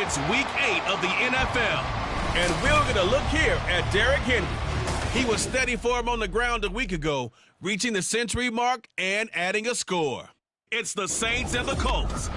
It's Week 8 of the NFL, and we're going to look here at Derrick Henry. He was steady for him on the ground a week ago, reaching the century mark and adding a score. It's the Saints and the Colts.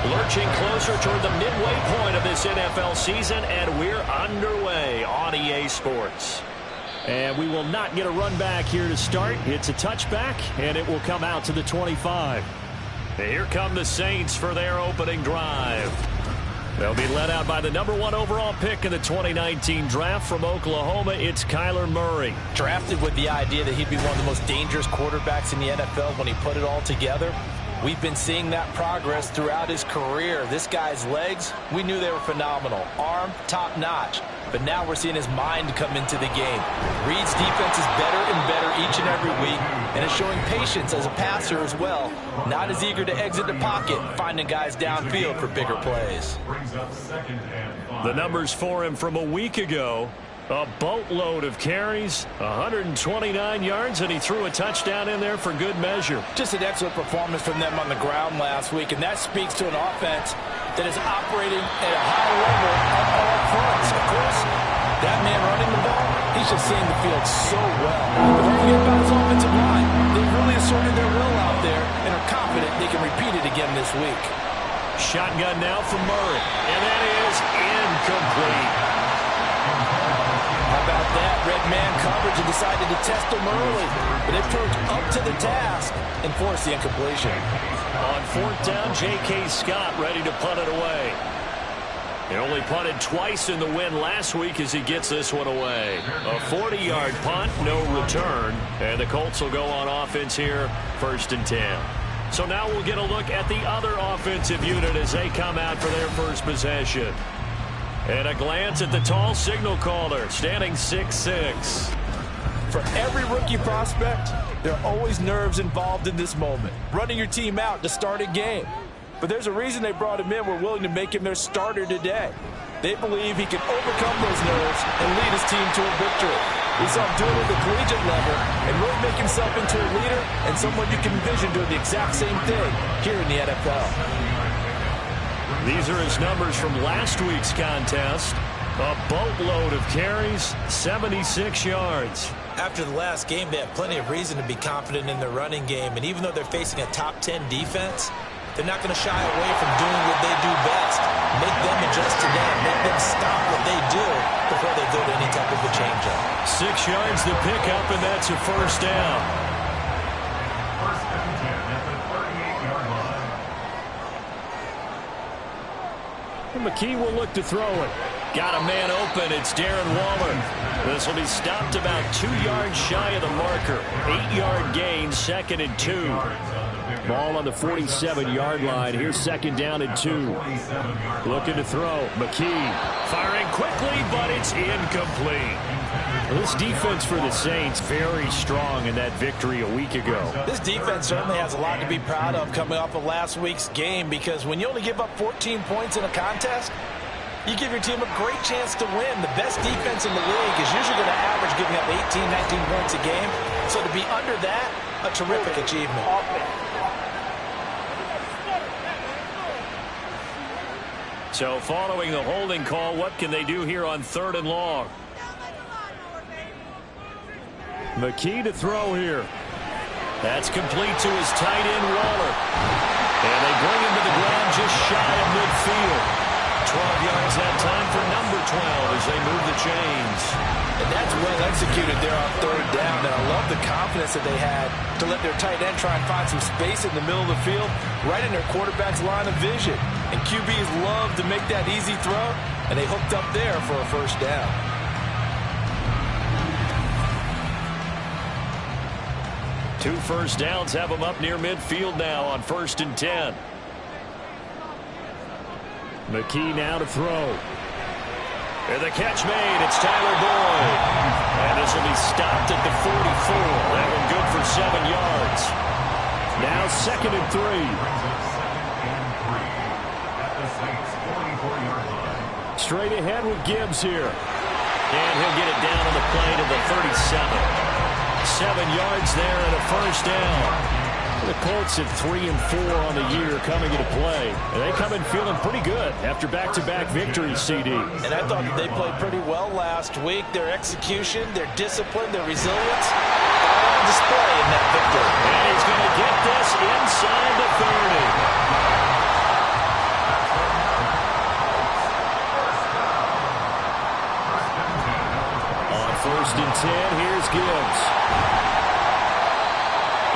Lurching closer toward the midway point of this NFL season, and we're underway on EA Sports. And we will not get a run back here to start. It's a touchback, and it will come out to the 25. And here come the Saints for their opening drive. They'll be led out by the #1 overall pick in the 2019 draft from Oklahoma. It's Kyler Murray. Drafted with the idea that he'd be one of the most dangerous quarterbacks in the NFL when he put it all together. We've been seeing that progress throughout his career. This guy's legs, we knew they were phenomenal. Arm, top-notch. But now we're seeing his mind come into the game. Reed's defense is better and better each and every week, and is showing patience as a passer as well. Not as eager to exit the pocket, finding guys downfield for bigger plays. The numbers for him from a week ago. A boatload of carries, 129 yards, and he threw a touchdown in there for good measure. Just an excellent performance from them on the ground last week, and that speaks to an offense that is operating at a high level on all fronts. Of course, that man running the ball, he's just seeing the field so well. But don't forget about his offensive line. They've really asserted their will out there and are confident they can repeat it again this week. Shotgun now from Murray, and that is incomplete. How about that? Red man coverage and decided to test him early. But they proved up to the task and forced the incompletion. On 4th down, J.K. Scott ready to punt it away. He only punted twice in the win last week as he gets this one away. A 40-yard punt, no return. And the Colts will go on offense here, 1st and 10. So now we'll get a look at the other offensive unit as they come out for their first possession. And a glance at the tall signal caller, standing 6'6". For every rookie prospect, there are always nerves involved in this moment. Running your team out to start a game. But there's a reason they brought him in. We're willing to make him their starter today. They believe he can overcome those nerves and lead his team to a victory. We saw him do it at the collegiate level and really make himself into a leader and someone you can envision doing the exact same thing here in the NFL. These are his numbers from last week's contest. A boatload of carries, 76 yards. After the last game, they have plenty of reason to be confident in their running game. And even though they're facing a top 10 defense, they're not going to shy away from doing what they do best. Make them adjust to them. Make them stop what they do before they go to any type of a change-up. 6 yards to pick up, and that's a 1st down. McKee will look to throw it. Got a man open. It's Darren Waller. This will be stopped about 2 yards shy of the marker. 8-yard gain, 2nd and 2. Ball on the 47-yard line. Here's 2nd down and 2. Looking to throw. McKee firing quickly, but it's incomplete. Well, this defense for the Saints very strong in that victory a week ago. This defense certainly has a lot to be proud of coming off of last week's game, because when you only give up 14 points in a contest, you give your team a great chance to win. The best defense in the league is usually going to average giving up 18, 19 points a game. So to be under that, a terrific achievement. So following the holding call, what can they do here on 3rd and long? McKee to throw here. That's complete to his tight end, Waller. And they bring him to the ground just shy of midfield. 12 yards that time for number 12 as they move the chains. And that's well executed there on 3rd down. And I love the confidence that they had to let their tight end try and find some space in the middle of the field, right in their quarterback's line of vision. And QBs love to make that easy throw, and they hooked up there for a 1st down. 2 first downs have them up near midfield now on 1st and 10. McKee now to throw. And the catch made. It's Tyler Boyd. And this will be stopped at the 44. That one good for 7 yards. Now 2nd and 3. straight ahead with Gibbs here. And he'll get it down on the play to the 37. 7 yards there and a first down. The Colts at 3-4 on the year coming into play. And they come in feeling pretty good after back-to-back victories, CD. And I thought that they played pretty well last week. Their execution, their discipline, their resilience, all on display in that victory. And he's going to get this inside the 30. First and 10, here's Gibbs.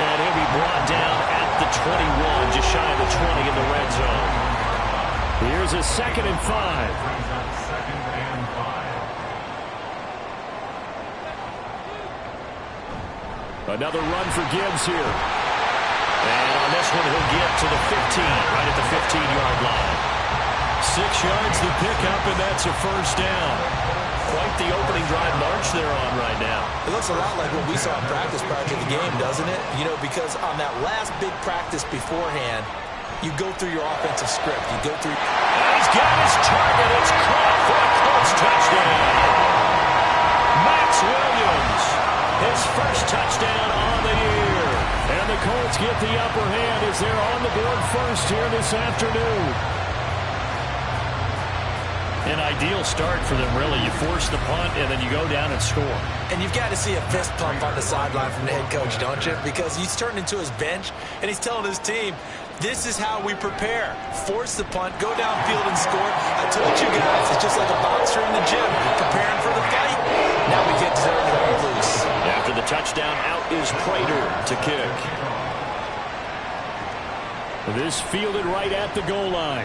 And he'll be brought down at the 21, just shy of the 20 in the red zone. Here's a 2nd and 5. Another run for Gibbs here. And on this one, he'll get to the 15, right at the 15-yard line. 6 yards the pickup, and that's a first down. Quite the opening drive march they're on right now. It looks a lot like what we saw in practice prior to the game, doesn't it? You know, because on that last big practice beforehand, you go through your offensive script. You go through... And he's got his target. It's caught for a Colts touchdown. Max Williams, his first touchdown on the year. And the Colts get the upper hand as they're on the board first here this afternoon. An ideal start for them, really. You force the punt, and then you go down and score. And you've got to see a fist pump on the sideline from the head coach, don't you? Because he's turned into his bench, and he's telling his team, this is how we prepare. Force the punt, go downfield and score. I told you guys, it's just like a boxer in the gym, preparing for the fight. Now we get to turn it loose. After the touchdown, out is Prater to kick. This fielded right at the goal line.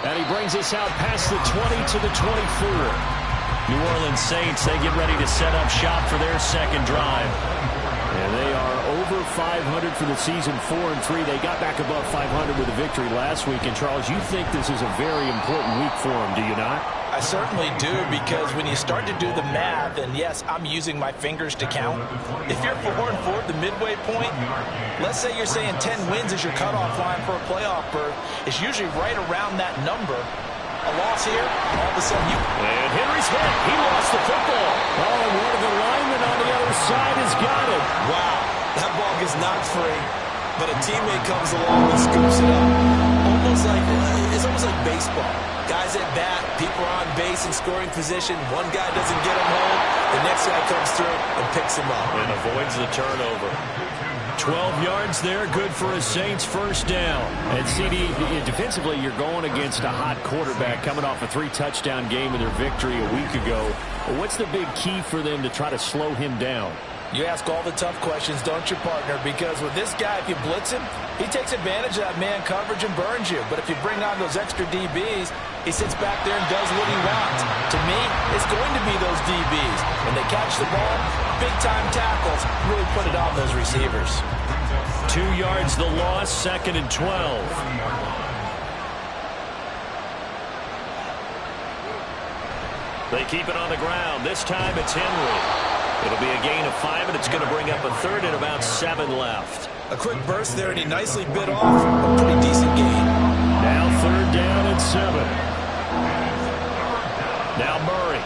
And he brings us out past the 20 to the 24. New Orleans Saints, they get ready to set up shop for their second drive. And they are over 500 for the season, 4-3. They got back above 500 with a victory last week. And, Charles, you think this is a very important week for them, do you not? I certainly do, because when you start to do the math, and yes, I'm using my fingers to count. If you're 4-4 at the midway point, let's say you're saying 10 wins is your cutoff line for a playoff berth. It's usually right around that number. A loss here, all of a sudden you... And Henry's hit. He lost the football. Oh, and one of the linemen on the other side has got it. Wow, that ball gets knocked free, but a teammate comes along and scoops it up. It's almost like baseball. Guys at bat, people are on base in scoring position. One guy doesn't get him home. The next guy comes through and picks him up. And avoids the turnover. 12 yards there, good for a Saints first down. And CD, defensively, you're going against a hot quarterback coming off a 3-touchdown game in their victory a week ago. What's the big key for them to try to slow him down? You ask all the tough questions, don't you, partner? Because with this guy, if you blitz him, he takes advantage of that man coverage and burns you. But if you bring on those extra DBs, he sits back there and does what he wants. To me, it's going to be those DBs. When they catch the ball, big-time tackles, really put it on those receivers. 2 yards the loss, 2nd and 12. They keep it on the ground. This time it's Henry. It'll be a gain of 5, and it's going to bring up a third and about 7 left. A quick burst there, and he nicely bit off a pretty decent gain. Now 3rd down and 7. Now Murray.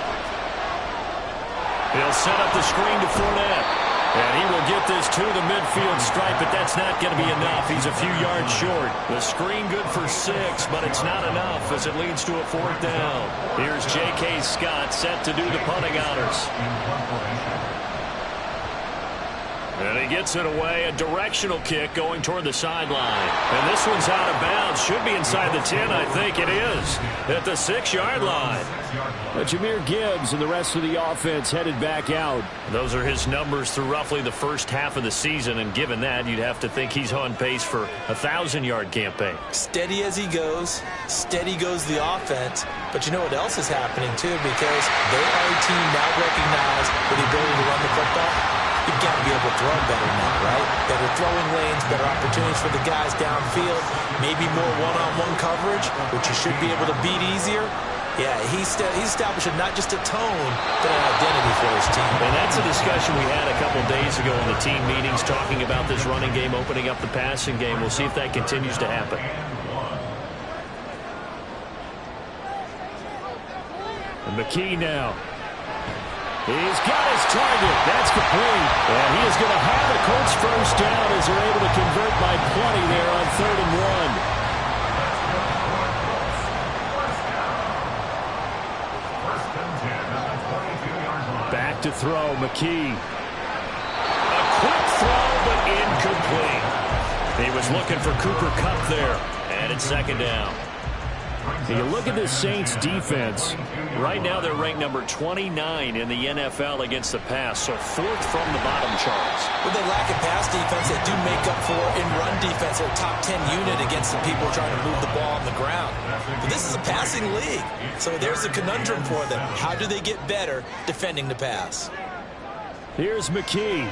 He'll set up the screen to Fournette. And he will get this to the midfield stripe, but that's not going to be enough. He's a few yards short. The screen good for 6, but it's not enough as it leads to a 4th down. Here's J.K. Scott set to do the punting honors. And he gets it away, a directional kick going toward the sideline. And this one's out of bounds. Should be inside the 10, I think it is, at the 6-yard line. But Jahmyr Gibbs and the rest of the offense headed back out. Those are his numbers through roughly the first half of the season, and given that, you'd have to think he's on pace for a 1,000-yard campaign. Steady as he goes, steady goes the offense. But you know what else is happening, too, because they are a team now recognized with the ability to run the football. You've got to be able to throw better than that, right? Better throwing lanes, better opportunities for the guys downfield, maybe more one-on-one coverage, which you should be able to beat easier. Yeah, he's establishing not just a tone, but an identity for his team. And that's a discussion we had a couple days ago in the team meetings, talking about this running game, opening up the passing game. We'll see if that continues to happen. McKee now. He's got his target. That's complete. And he is going to have a Colts first down as they're able to convert by plenty there on 3rd and 1. Back to throw, McKee. A quick throw, but incomplete. He was looking for Cooper Kupp there. And it's 2nd down. You look at the Saints defense. Right now they're ranked number 29 in the NFL against the pass, so 4th from the bottom charts. With a lack of pass defense, they do make up for in run defense. They're top 10 unit against the people trying to move the ball on the ground. But this is a passing league, so there's a conundrum for them. How do they get better defending the pass? Here's McKee.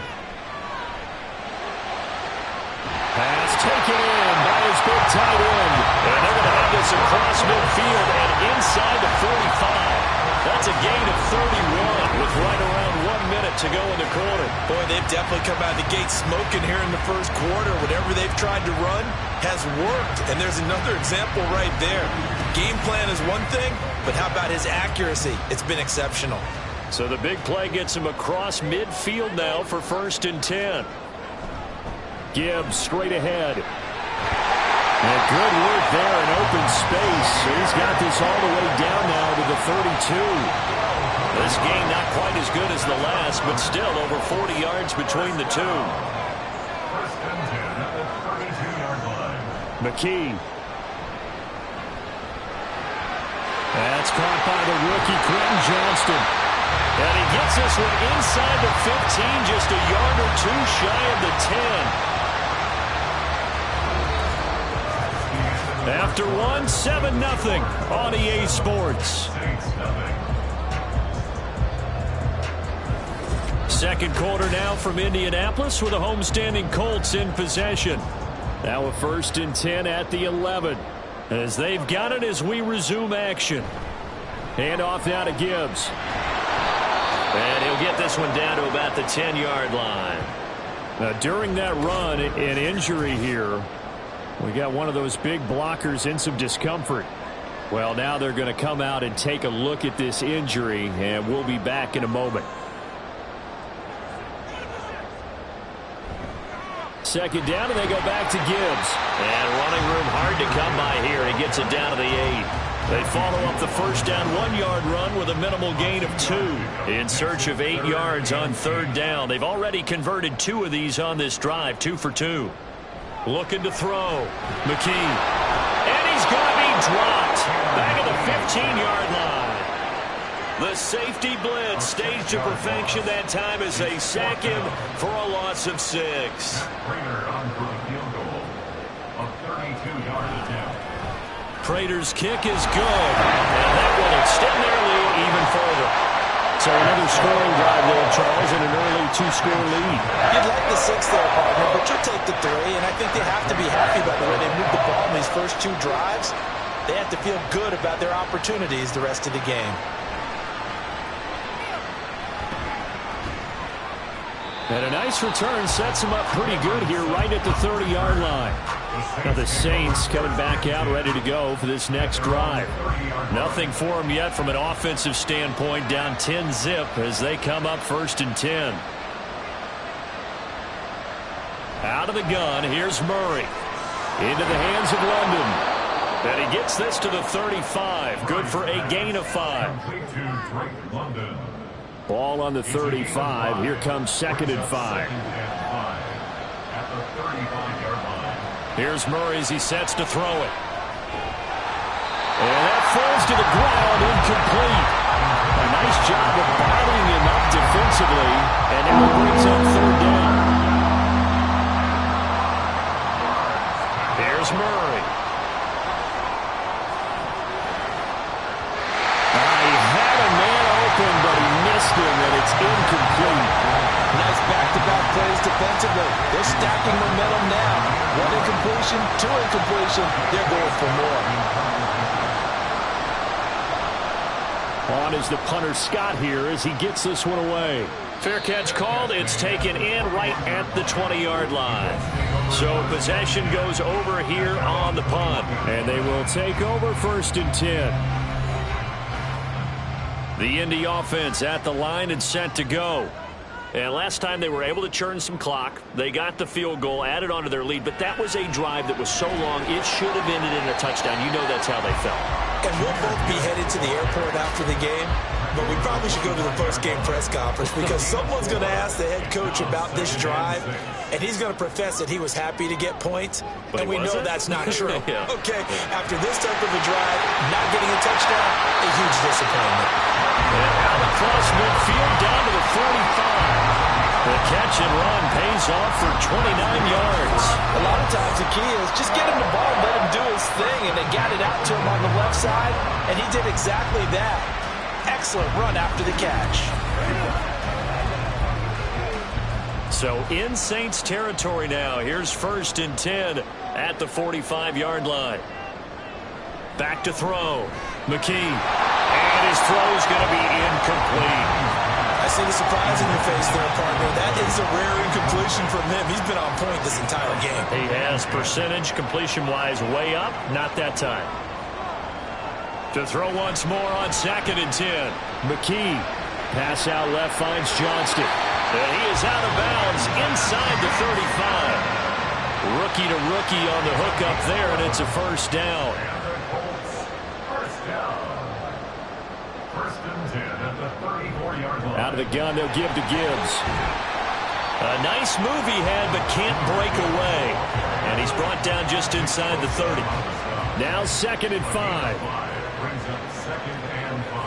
Pass taken in by his big tight end. And they're going to have this across midfield and inside the 45. That's a gain of 31 with right around 1 minute to go in the quarter. Boy, they've definitely come out of the gate smoking here in the first quarter. Whatever they've tried to run has worked. And there's another example right there. Game plan is one thing, but how about his accuracy? It's been exceptional. So the big play gets him across midfield now for 1st and 10. Gibbs straight ahead. And good work there in open space. He's got this all the way down now to the 32. This game not quite as good as the last, but still over 40 yards between the two. McKee. That's caught by the rookie Quentin Johnston. And he gets this one inside the 15, just a yard or two shy of the 10. After 7-0 on EA Sports. 2nd quarter now from Indianapolis with the homestanding Colts in possession. Now a 1st and 10 at the 11. As they've got it as we resume action. Hand off now to Gibbs. And he'll get this one down to about the 10-yard line. Now during that run, an injury here. We got one of those big blockers in some discomfort. Well, now they're going to come out and take a look at this injury, and we'll be back in a moment. 2nd down, and they go back to Gibbs. And running room hard to come by here. He gets it down to the 8. They follow up the first down 1-yard run with a minimal gain of 2. In search of 8 yards on 3rd down. They've already converted 2 of these on this drive, 2 for 2. Looking to throw. McKee. And he's going to be dropped. Back at the 15-yard line. The safety blitz staged to perfection that time as they sack him for a loss of 6. Prater's kick is good. And that will extend their lead even further. So another scoring drive there, Charles, and an early 2-score lead. You'd like the 6 there, partner, but you'll take the 3, and I think they have to be happy about the way they moved the ball in these first 2 drives. They have to feel good about their opportunities the rest of the game. And a nice return sets them up pretty good here right at the 30-yard line. Now the Saints coming back out ready to go for this next drive. Nothing for them yet from an offensive standpoint, down 10-zip as they come up 1st and 10. Out of the gun, here's Murray. Into the hands of London. And he gets this to the 35. Good for a gain of 5. Ball on the 35. Here comes 2nd and 5. Here's Murray as he sets to throw it. And that falls to the ground, incomplete. A nice job of bottling him up defensively. And now it brings up 3rd down. Here's Murray. He had a man open, but he missed him, and it's incomplete. Nice back-to-back plays defensively. They're stacking momentum now. 1 incompletion, 2 incompletion. They're going for more. On is the punter Scott here as he gets this one away. Fair catch called. It's taken in right at the 20-yard line. So possession goes over here on the punt. And they will take over 1st and 10. The Indy offense at the line and set to go. And last time they were able to churn some clock. They got the field goal, added onto their lead, but that was a drive that was so long it should have ended in a touchdown. You know that's how they felt. And we'll both be headed to the airport after the game, but we probably should go to the post-game press conference because someone's going to ask the head coach about this drive, and he's going to profess that he was happy to get points, and we know that's not true. Yeah. Okay, after this type of a drive, not getting a touchdown, a huge disappointment. And out across midfield down to the 45. The catch and run pays off for 29 yards. A lot of times the key is just get him the ball, let him do his thing, and they got it out to him on the left side, and he did exactly that. Excellent run after the catch. So in Saints territory now. Here's 1st and 10 at the 45-yard line. Back to throw. McKee. And his throw is going to be incomplete. I see the surprise in your face there, partner. That is a rare incompletion from him. He's been on point this entire game. He has percentage completion-wise way up. Not that time. To throw once more on 2nd and 10. McKee. Pass out left finds Johnston. And he is out of bounds inside the 35. Rookie to rookie on the hook up there, and it's a 1st down. Out of the gun, they'll give to Gibbs. A nice move he had, but can't break away. And he's brought down just inside the 30. Now 2nd and 5. Brings up 2nd and 5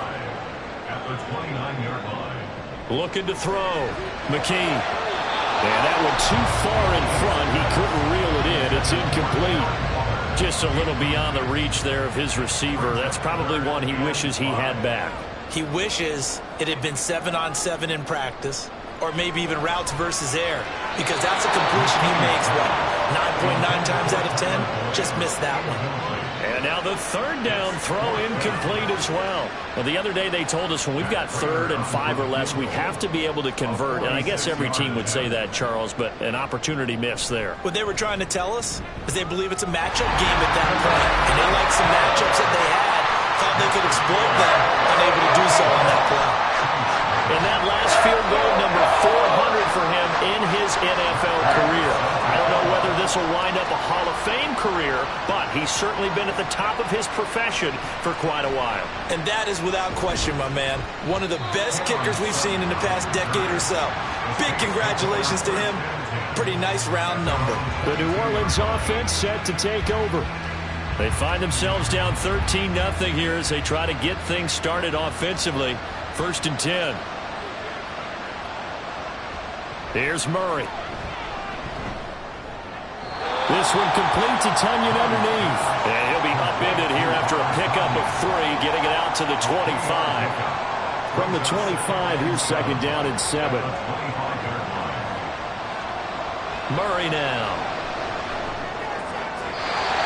at the 29-yard line. Looking to throw. McKee. And that one too far in front. He couldn't reel it in. It's incomplete. Just a little beyond the reach there of his receiver. That's probably one he wishes he had back. He wishes it had been 7-on-7 in practice, or maybe even routes versus air, because that's a completion he makes, what, 9.9 times out of 10? Just missed that one. And now the 3rd down throw incomplete as well. Well, the other day they told us when we've got 3rd and 5 or less, we have to be able to convert. And I guess every team would say that, Charles, but an opportunity missed there. What they were trying to tell us is they believe it's a matchup game at that point. And they like some matchups that they had, thought they could exploit them, unable to do so on that play. And that last field goal, number 400 for him in his NFL career. I don't know whether this will wind up a Hall of Fame career, but he's certainly been at the top of his profession for quite a while. And that is without question, my man. One of the best kickers we've seen in the past decade or so. Big congratulations to him. Pretty nice round number. The New Orleans offense set to take over. They find themselves down 13-0 here as they try to get things started offensively. 1st and 10. Here's Murray. This one complete to Tunyon underneath. And he'll be upended here after a pickup of 3, getting it out to the 25. From the 25, here's 2nd down and 7. Murray now.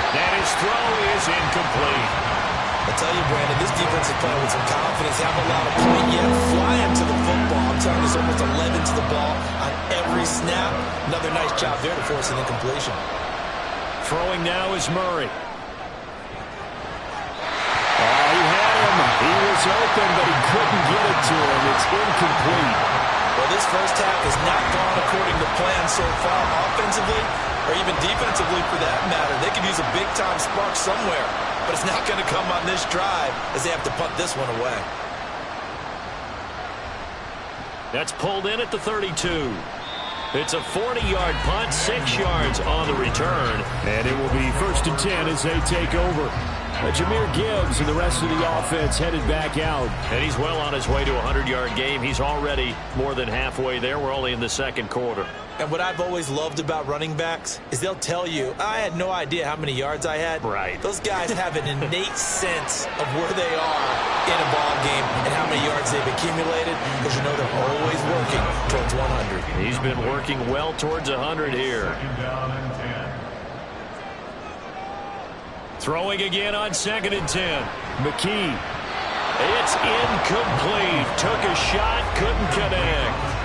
And his throw is incomplete. I tell you, Brandon, this defense is playing with some confidence. They have a lot of point yet, flying to the football. I'm telling you, it's almost 11 to the ball on every snap. Another nice job there to force an incompletion. Throwing now is Murray. Oh, he had him. He was open, but he couldn't get it to him. It's incomplete. Well, this first half has not gone according to plan so far, offensively or even defensively for that matter. They could use a big-time spark somewhere, but it's not going to come on this drive as they have to punt this one away. That's pulled in at the 32. It's a 40-yard punt, 6 yards on the return. And it will be 1st and 10 as they take over. Jahmyr Gibbs and the rest of the offense headed back out. And he's well on his way to a 100-yard game. He's already more than halfway there. We're only in the 2nd quarter. And what I've always loved about running backs is they'll tell you, I had no idea how many yards I had. Right. Those guys have an innate sense of where they are in a ball game and how many yards they've accumulated, because you know they're always working towards 100. He's been working well towards 100 here. 2nd down and 10. Throwing again on 2nd and 10. McKee. It's incomplete. Took a shot, couldn't connect.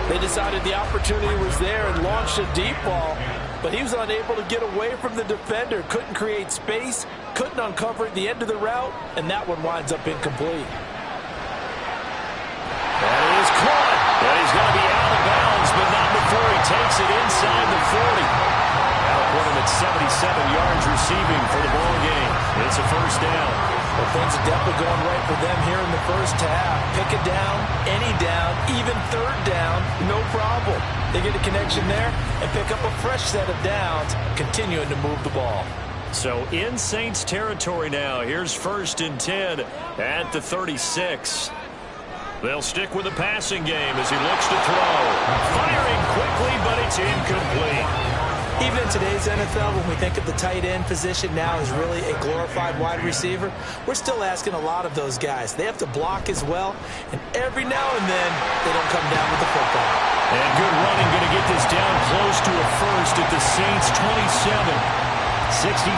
They decided the opportunity was there and launched a deep ball, but he was unable to get away from the defender. Couldn't create space, couldn't uncover at the end of the route, and that one winds up incomplete. takes it inside the 40. That'll put him at 77 yards receiving for the ball game. It's a first down. Well, things are definitely going right for them here in the first half. Pick a down, any down, even third down, no problem. They get a connection there and pick up a fresh set of downs, continuing to move the ball. So in Saints territory now. Here's 1st and 10 at the 36. They'll stick with the passing game as he looks to throw. Firing quickly, but it's incomplete. Even in today's NFL, when we think of the tight end position now as really a glorified wide receiver, we're still asking a lot of those guys. They have to block as well, and every now and then they don't come down with the football. And good running, going to get this down close to a first at the Saints 27. 67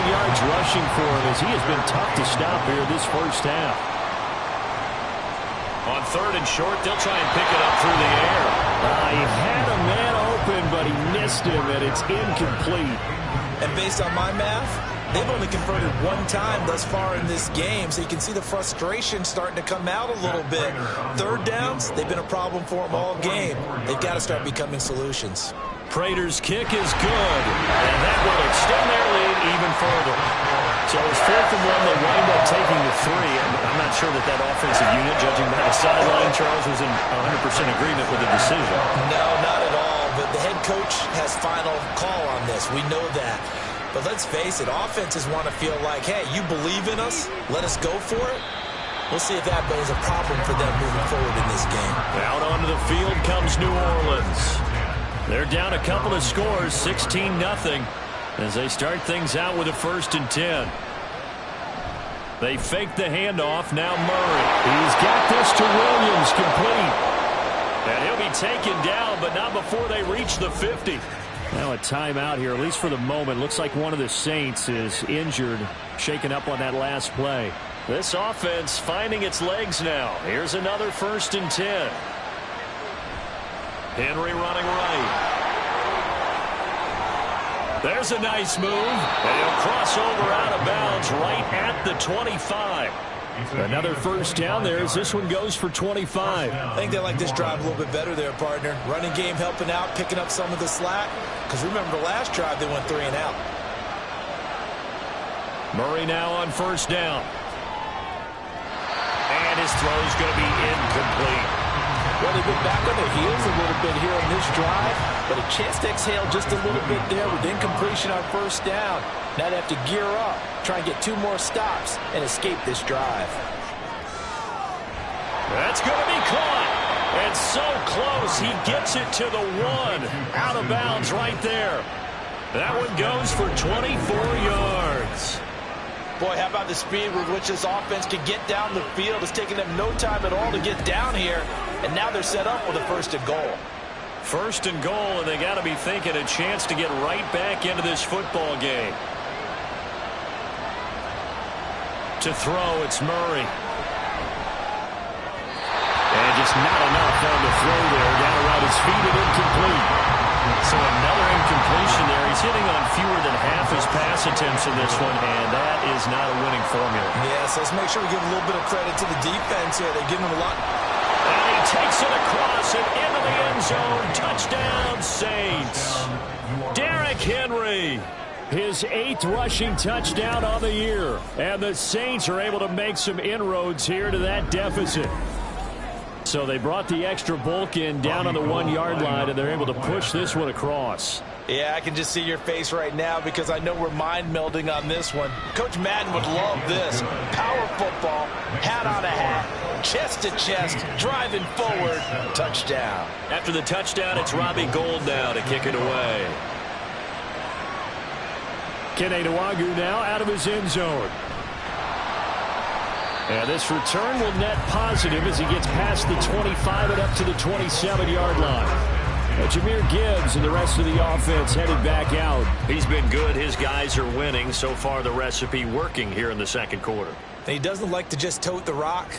yards rushing for him as he has been tough to stop here this first half. On 3rd and short, they'll try and pick it up through the air. He had a man open, but he missed him, and it's incomplete. And based on my math, they've only converted one time thus far in this game, so you can see the frustration starting to come out a little bit. Third downs, they've been a problem for them all game. They've got to start becoming solutions. Prater's kick is good, and that will extend their lead even further. So it's 4th and 1. They'll wind up taking the 3. I'm not sure that offensive unit, judging by the sideline, Charles, was in 100% agreement with the decision. No, not at all. But the head coach has final call on this. We know that. But let's face it, offenses want to feel like, hey, you believe in us, let us go for it. We'll see if that is a problem for them moving forward in this game. Out onto the field comes New Orleans. They're down a couple of scores, 16-0, as they start things out with a 1st and 10. They fake the handoff. Now Murray. He's got this to Williams, complete. And he'll be taken down, but not before they reach the 50. Now a timeout here, at least for the moment. Looks like one of the Saints is injured, shaken up on that last play. This offense finding its legs now. Here's another 1st and 10. Henry running right. There's a nice move. And he'll cross over out of bounds right at the 25. Another first down there as this one goes for 25. I think they like this drive a little bit better there, partner. Running game helping out, picking up some of the slack. Because remember the last drive, they went 3 and out. Murray now on 1st down. And his throw is going to be incomplete. Well, they've been back on their heels a little bit here on this drive, but a chance to exhale just a little bit there with incompletion on 1st down. Now they have to gear up, try and get 2 more stops, and escape this drive. That's going to be caught. And so close, he gets it to the 1. Out of bounds right there. That one goes for 24 yards. Boy, how about the speed with which this offense can get down the field? It's taking them no time at all to get down here. And now they're set up with a 1st and goal. 1st and goal, and they got to be thinking a chance to get right back into this football game. To throw, it's Murray. And just not enough on the throw there. Down around his feet and incomplete. So another incompletion there. He's hitting on fewer than half his pass attempts in this one, and that is not a winning formula. Yeah, so let's make sure we give a little bit of credit to the defense here. They're giving him a lot. And he takes it across and into the end zone. Touchdown, Saints. Derrick Henry. His 8th rushing touchdown on the year. And the Saints are able to make some inroads here to that deficit. So they brought the extra bulk in down on the 1-yard line, and they're able to push this one across. Yeah, I can just see your face right now because I know we're mind melding on this one. Coach Madden would love this. Power football, hat on a hat, chest to chest, driving forward, touchdown. After the touchdown, it's Robbie Gould now to kick it away. Kene Nwangwu now out of his end zone. And this return will net positive as he gets past the 25 and up to the 27-yard line. Jahmyr Gibbs and the rest of the offense headed back out. He's been good. His guys are winning. So far, the recipe working here in the 2nd quarter. And he doesn't like to just tote the rock.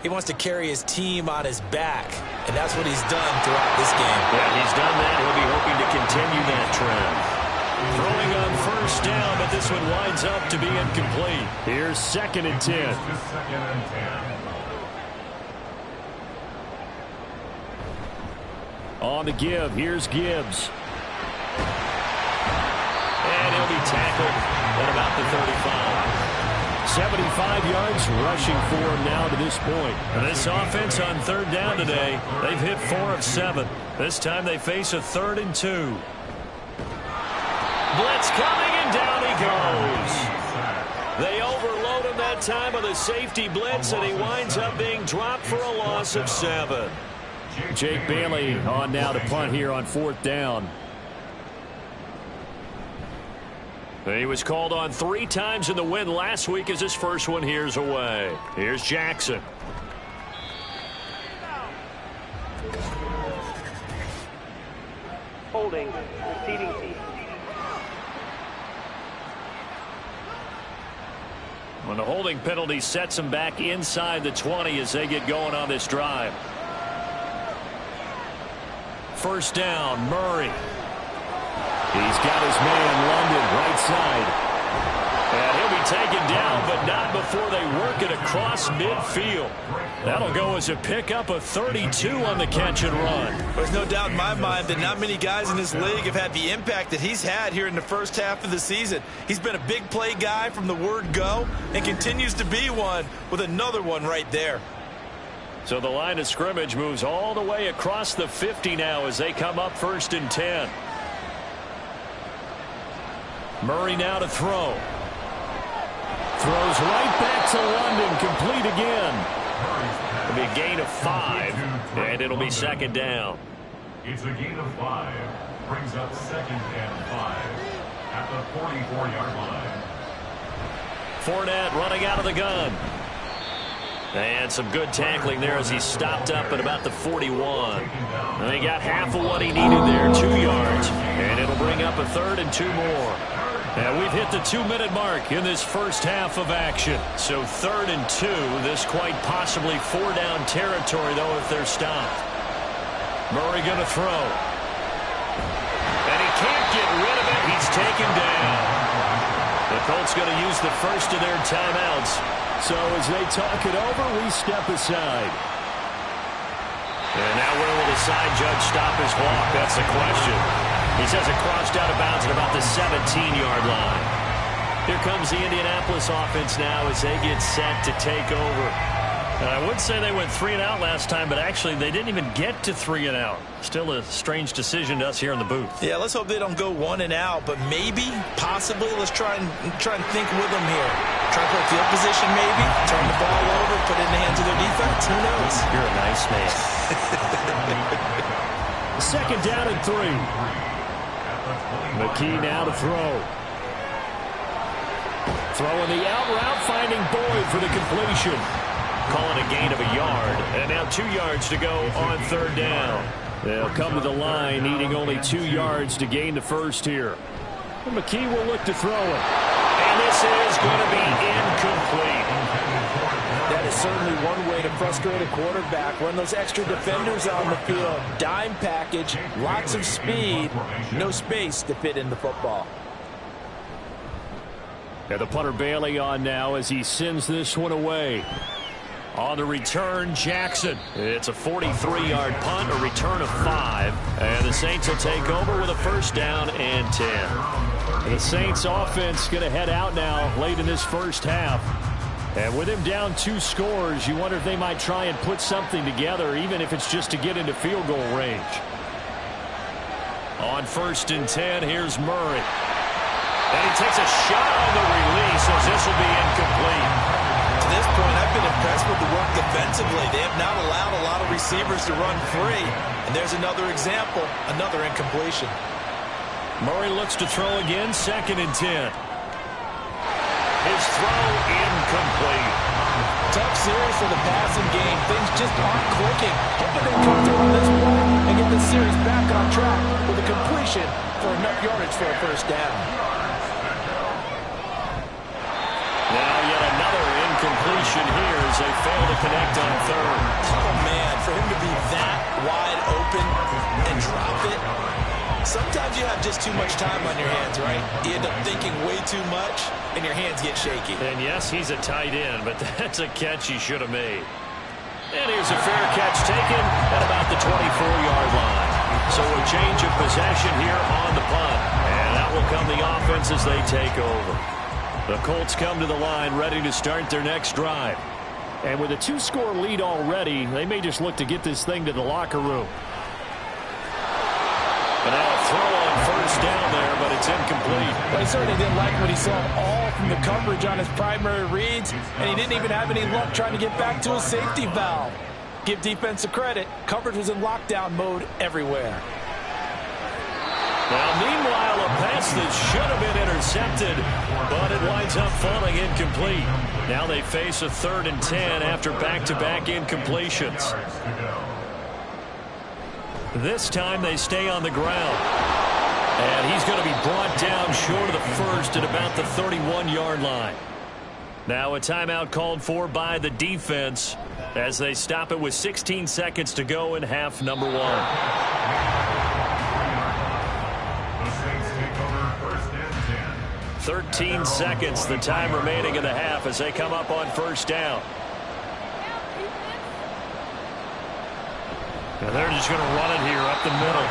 He wants to carry his team on his back. And that's what he's done throughout this game. Yeah, he's done that. He'll be hoping to continue that trend. Throwing on 1st down, but this one winds up to be incomplete. Here's 2nd and 10. On the give, here's Gibbs. And he'll be tackled at about the 35. 75 yards rushing for him now to this point. And this offense on third down today, they've hit 4 of 7. This time they face a 3rd and 2. Blitz coming, and down he goes. They overload him that time with a safety blitz, and he winds up being dropped for a loss of 7. Jake Bailey on now to punt here on 4th down. He was called on 3 times in the win last week as his first one here's away. Here's Jackson. Holding, proceeding team. When the holding penalty sets him back inside the 20 as they get going on this drive. First down, Murray. He's got his man London right side. And he'll be taken down, but not before they work it across midfield. That'll go as a pickup of 32 on the catch and run. There's no doubt in my mind that not many guys in this league have had the impact that he's had here in the first half of the season. He's been a big play guy from the word go and continues to be one with another one right there. So the line of scrimmage moves all the way across the 50 now as they come up 1st and 10. Murray now to throw. Throws right back to London, complete again. It'll be a gain of 5, and it'll be 2nd down. It's a gain of 5. Brings up 2nd and 5 at the 44-yard line. Fournette running out of the gun. And some good tackling there as he stopped up at about the 41. And he got half of what he needed there, 2 yards. And it'll bring up a 3rd and 2 more. And we've hit the 2-minute mark in this first half of action. So 3rd and 2, this quite possibly 4-down territory, though, if they're stopped. Murray going to throw. And he can't get rid of it. He's taken down. The Colts going to use the first of their timeouts. So as they talk it over, we step aside. And now where will the side judge stop his walk? That's the question. He says it crossed out of bounds at about the 17-yard line. Here comes the Indianapolis offense now as they get set to take over. I would say they went 3 and out last time, but actually they didn't even get to 3 and out. Still a strange decision to us here in the booth. Yeah, let's hope they don't go 1 and out, but maybe, possibly, let's try and think with them here. Try to put field position maybe, turn the ball over, put it in the hands of their defense. Who knows? You're a nice man. 2nd down and 3. McKee now to throw. Throwing the out route, finding Boyd for the completion. Calling a gain of a yard. And now 2 yards to go on 3rd down. They'll come to the line, needing only 2 yards to gain the first here. And McKee will look to throw it. And this is going to be incomplete. That is certainly one way to frustrate a quarterback. Run those extra defenders on the field. Dime package, lots of speed, no space to fit in the football. And the punter Bailey on now as he sends this one away. On the return, Jackson. It's a 43-yard punt, a return of 5. And the Saints will take over with a 1st down and 10. The Saints offense going to head out now late in this first half. And with him down 2 scores, you wonder if they might try and put something together, even if it's just to get into field goal range. On 1st and 10, here's Murray. And he takes a shot on the release as this will be incomplete. To this point, I've been impressed with the work defensively. They have not allowed a lot of receivers to run free. And there's another example, another incompletion. Murray looks to throw again, 2nd and 10. His throw incomplete. Tough series for the passing game. Things just aren't clicking. Hoping they come through on this play and get the series back on track with a completion for enough yardage for a 1st down. Now yet another incompletion here as they fail to connect on 3rd. Oh, man, for him to be that wide open and drop it. Sometimes you have just too much time on your hands, right? You end up thinking way too much, and your hands get shaky. And yes, he's a tight end, but that's a catch he should have made. And here's a fair catch taken at about the 24-yard line. So a change of possession here on the punt. And that will come the offense as they take over. The Colts come to the line ready to start their next drive. And with a 2-score lead already, they may just look to get this thing to the locker room. And now a throw on first down there, but it's incomplete. Well, he certainly didn't like what he saw all from the coverage on his primary reads, and he didn't even have any luck trying to get back to his safety valve. Give defense a credit. Coverage was in lockdown mode everywhere. Now, meanwhile, a pass that should have been intercepted, but it winds up falling incomplete. Now they face a 3rd and 10 after back-to-back incompletions. This time they stay on the ground. And he's going to be brought down short of the first at about the 31-yard line. Now a timeout called for by the defense as they stop it with 16 seconds to go in half number 1. 13 seconds, the time remaining in the half as they come up on first down. And they're just going to run it here up the middle.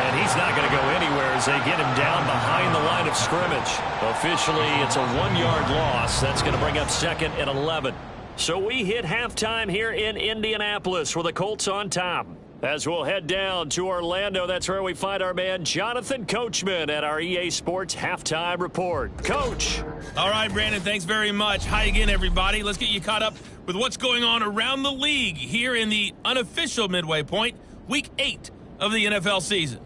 And he's not going to go anywhere as they get him down behind the line of scrimmage. Officially, it's a 1-yard loss. That's going to bring up 2nd and 11. So we hit halftime here in Indianapolis with the Colts on top. As we'll head down to Orlando, that's where we find our man Jonathan Coachman at our EA Sports Halftime Report. Coach. All right, Brandon, thanks very much. Hi again, everybody. Let's get you caught up with what's going on around the league here in the unofficial midway point, Week 8 of the NFL season.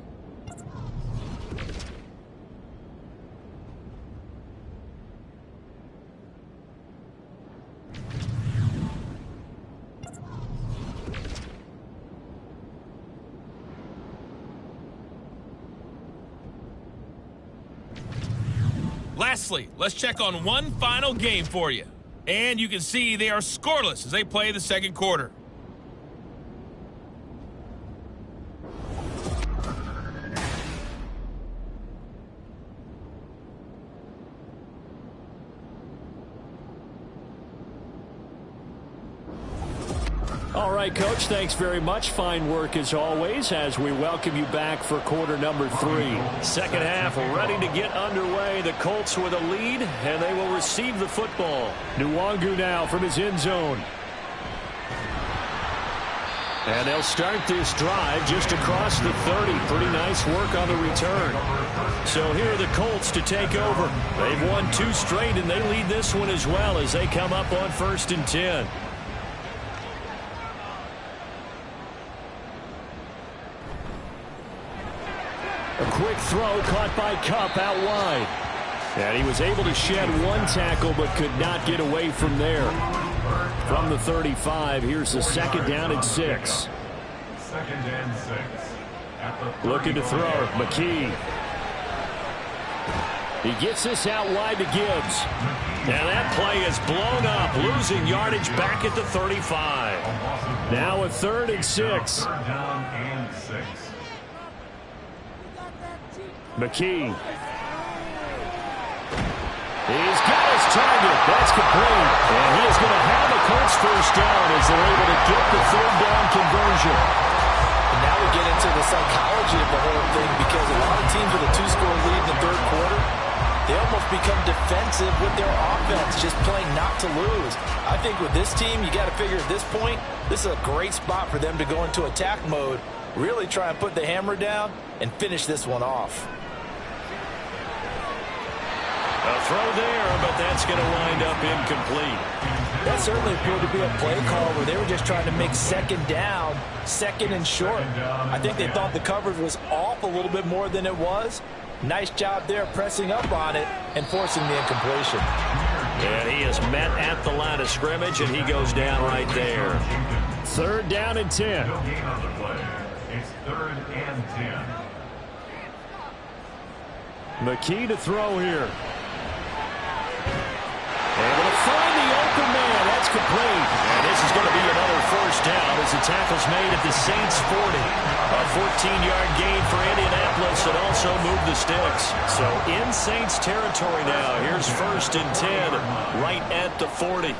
Lastly, let's check on one final game for you. And you can see they are scoreless as they play the second quarter. All right, Coach, thanks very much. Fine work as always as we welcome you back for quarter number 3. Second half ready to get underway. The Colts with a lead, and they will receive the football. Nwangu now from his end zone. And they'll start this drive just across the 30. Pretty nice work on the return. So here are the Colts to take over. They've won 2 straight, and they lead this one as well as they come up on 1st and 10. A quick throw caught by Kupp out wide. And he was able to shed 1 tackle but could not get away from there. From the 35, here's the 2nd down and 6. 2nd and 6. Looking to throw, McKee. He gets this out wide to Gibbs. Now that play is blown up, losing yardage back at the 35. Now a 3rd and 6. 3rd down and 6. McKee. He's got his target. That's complete. And he is going to have a Colts first down as they're able to get the 3rd down conversion. And now we get into the psychology of the whole thing because a lot of teams with a 2-score lead in the 3rd quarter, they almost become defensive with their offense, just playing not to lose. I think with this team, you got to figure at this point, this is a great spot for them to go into attack mode, really try and put the hammer down and finish this one off. A throw there, but that's going to wind up incomplete. That certainly appeared to be a play call where they were just trying to make 2nd down, 2nd and short. I think they thought the coverage was off a little bit more than it was. Nice job there pressing up on it and forcing the incompletion. And he is met at the line of scrimmage, and he goes down right there. 3rd down and 10. It's 3rd and 10. McKee to throw here. Able to find the open man. That's complete. And this is going to be another first down as the tackle's made at the Saints 40. A 14-yard gain for Indianapolis and also moved the sticks. So in Saints territory now. Here's 1st and 10 right at the 40.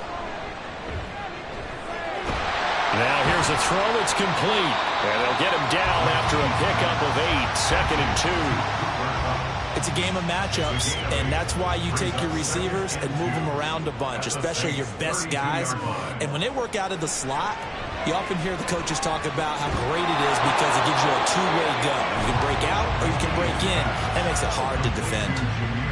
Now here's a throw. It's complete. And they'll get him down after a pickup of 8. 2nd and 2. It's a game of matchups, and that's why you take your receivers and move them around a bunch, especially your best guys. And when they work out of the slot, you often hear the coaches talk about how great it is because it gives you a two-way go. You can break out or you can break in. That makes it hard to defend.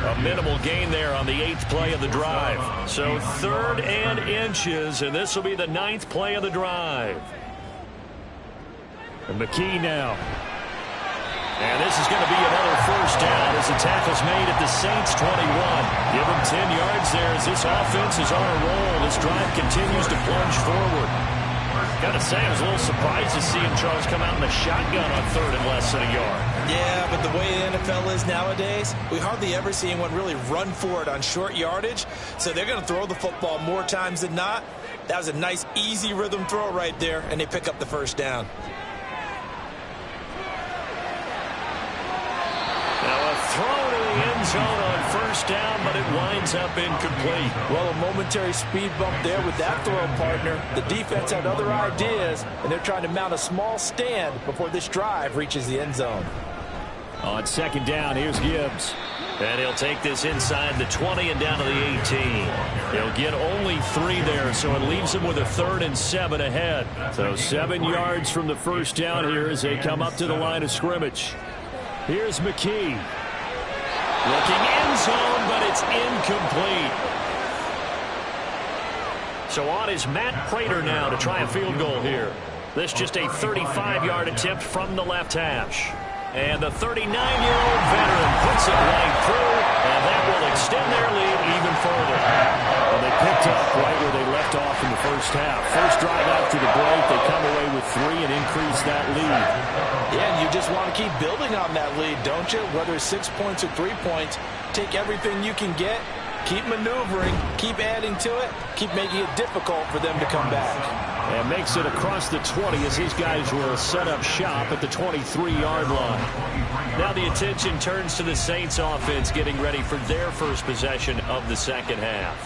A minimal gain there on the 8th play of the drive. So 3rd and inches, and this will be the 9th play of the drive. And McKee now. And this is going to be another first down as the tackle's made at the Saints' 21. Give them 10 yards there as this offense is on a roll. This drive continues to plunge forward. Got to say, I was a little surprised to see him, Charles, come out in the shotgun on 3rd and less than a yard. Yeah, but the way the NFL is nowadays, we hardly ever see anyone really run for it on short yardage. So they're going to throw the football more times than not. That was a nice, easy rhythm throw right there, and they pick up the first down. Throw to the end zone on first down, but it winds up incomplete. Well, a momentary speed bump there with that throw, partner. The defense had other ideas, and they're trying to mount a small stand before this drive reaches the end zone. On 2nd down, here's Gibbs. And he'll take this inside the 20 and down to the 18. He'll get only 3 there, so it leaves him with a 3rd and 7 ahead. So 7 yards from the first down here as they come up to the line of scrimmage. Here's McKee. Looking end zone, but it's incomplete. So on is Matt Prater now to try a field goal here. This just a 35-yard attempt from the left hash. And the 39-year-old veteran puts it right through, and that will extend their lead even further. Well, they picked up right where they left off in the first half. First drive after the break, they come away with 3 and increase that lead. Yeah, and you just want to keep building on that lead, don't you? Whether it's 6 points or 3 points, take everything you can get, keep maneuvering, keep adding to it, keep making it difficult for them to come back. And makes it across the 20 as these guys will set up shop at the 23-yard line. Now the attention turns to the Saints offense getting ready for their first possession of the second half.